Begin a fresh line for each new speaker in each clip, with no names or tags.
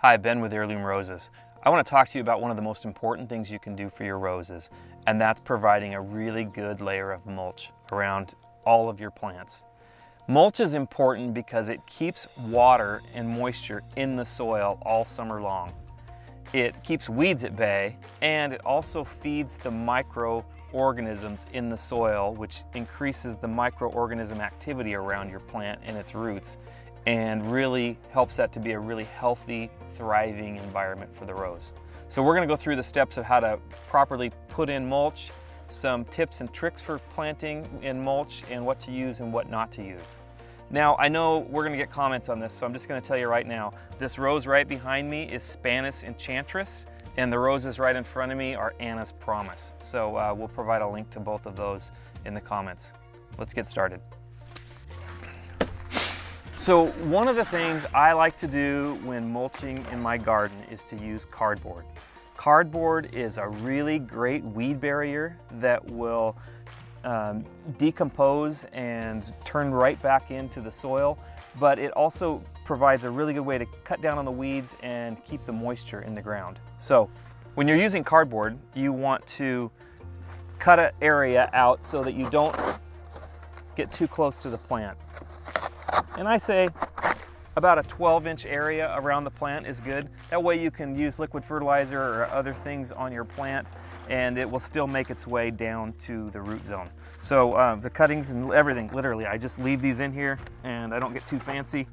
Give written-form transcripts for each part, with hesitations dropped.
Hi, Ben with Heirloom Roses. I want to talk to you about one of the most important things you can do for your roses, and that's providing a really good layer of mulch around all of your plants. Mulch is important because it keeps water and moisture in the soil all summer long. It keeps weeds at bay, and it also feeds the microorganisms in the soil, which increases the microorganism activity around your plant and its roots, and really helps that to be a really healthy, thriving environment for the rose. So we're going to go through the steps of how to properly put in mulch, some tips and tricks for planting in mulch, and what to use and what not to use. Now, I know we're going to get comments on this, so I'm just going to tell you right now, this rose right behind me is Spanish Enchantress, and the roses right in front of me are Anna's Promise. So we'll provide a link to both of those in the comments. Let's get started. So one of the things I like to do when mulching in my garden is to use cardboard. Cardboard is a really great weed barrier that will decompose and turn right back into the soil, but it also provides a really good way to cut down on the weeds and keep the moisture in the ground. So when you're using cardboard, you want to cut an area out so that you don't get too close to the plant. And I say about a 12-inch area around the plant is good. That way you can use liquid fertilizer or other things on your plant and it will still make its way down to the root zone. So the cuttings and everything, literally, I just leave these in here and I don't get too fancy.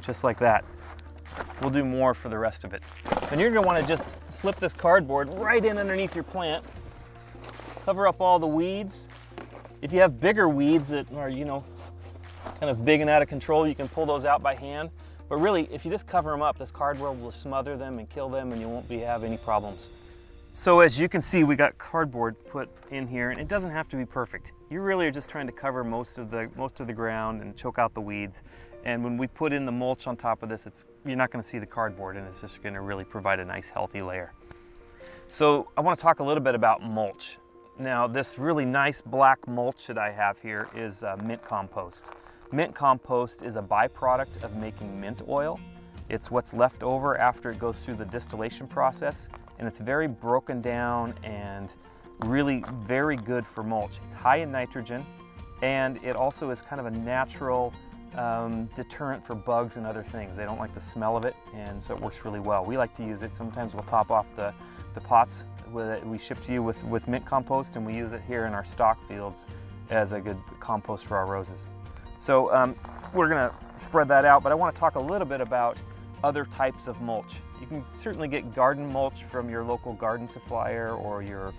Just like that. We'll do more for the rest of it. And you're going to want to just slip this cardboard right in underneath your plant. Cover up all the weeds. If you have bigger weeds that are, kind of big and out of control, you can pull those out by hand. But really, if you just cover them up, this cardboard will smother them and kill them and you won't have any problems. So as you can see, we got cardboard put in here, and it doesn't have to be perfect. You really are just trying to cover most of the ground and choke out the weeds. And when we put in the mulch on top of this, you're not going to see the cardboard, and it's just going to really provide a nice healthy layer. So I want to talk a little bit about mulch. Now, this really nice black mulch that I have here is mint compost. Mint compost is a byproduct of making mint oil. It's what's left over after it goes through the distillation process, and it's very broken down and really very good for mulch. It's high in nitrogen, and it also is kind of a natural deterrent for bugs and other things. They don't like the smell of it, and so it works really well. We like to use it. Sometimes we'll top off the pots that we ship to you with mint compost, and we use it here in our stock fields as a good compost for our roses. So we're going to spread that out, but I want to talk a little bit about other types of mulch. You can certainly get garden mulch from your local garden supplier or your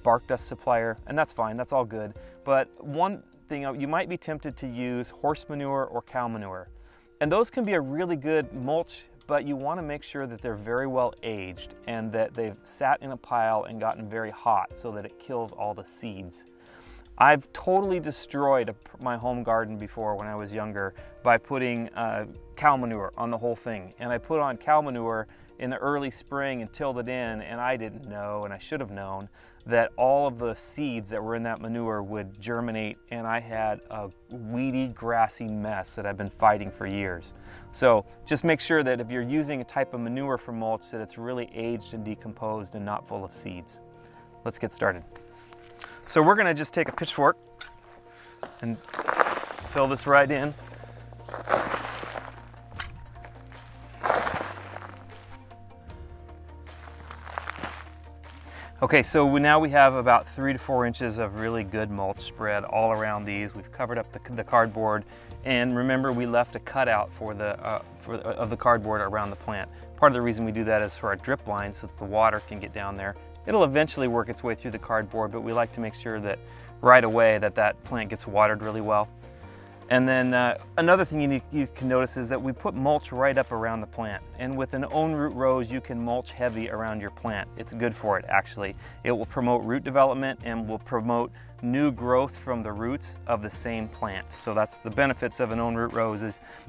bark dust supplier, and that's fine, that's all good. But one thing, you might be tempted to use horse manure or cow manure, and those can be a really good mulch, but you want to make sure that they're very well aged and that they've sat in a pile and gotten very hot so that it kills all the seeds. I've totally destroyed my home garden before when I was younger by putting cow manure on the whole thing. And I put on cow manure in the early spring and tilled it in, and I didn't know, and I should have known, that all of the seeds that were in that manure would germinate, and I had a weedy, grassy mess that I've been fighting for years. So just make sure that if you're using a type of manure for mulch, that it's really aged and decomposed and not full of seeds. Let's get started. So we're going to just take a pitchfork and fill this right in. Okay, so now we have about 3 to 4 inches of really good mulch spread all around these. We've covered up the cardboard, and remember, we left a cutout of the cardboard around the plant. Part of the reason we do that is for our drip line, so that the water can get down there. It'll eventually work its way through the cardboard, but we like to make sure that right away that plant gets watered really well. And then another thing you can notice is that we put mulch right up around the plant. And with an own root rose, you can mulch heavy around your plant. It's good for it, actually. It will promote root development and will promote new growth from the roots of the same plant. So that's the benefits of an own root rose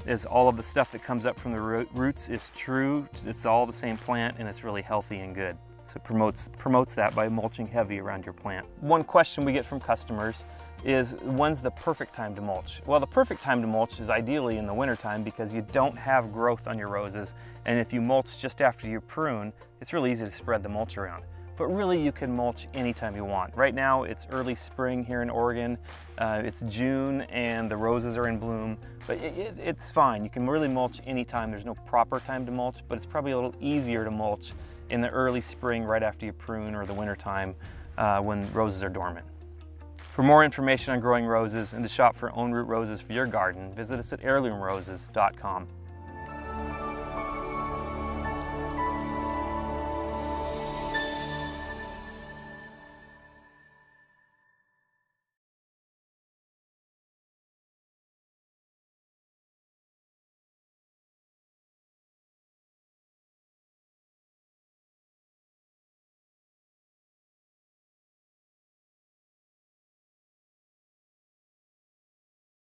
is all of the stuff that comes up from the roots is true. It's all the same plant, and it's really healthy and good. So it promotes that by mulching heavy around your plant. One question we get from customers is when's the perfect time to mulch? Well, the perfect time to mulch is ideally in the wintertime because you don't have growth on your roses, and if you mulch just after you prune, it's really easy to spread the mulch around. But really you can mulch anytime you want. Right now it's early spring here in Oregon, it's June and the roses are in bloom, but it's fine. You can really mulch anytime. There's no proper time to mulch, but it's probably a little easier to mulch in the early spring right after you prune, or the wintertime when roses are dormant. For more information on growing roses and to shop for own root roses for your garden, visit us at heirloomroses.com.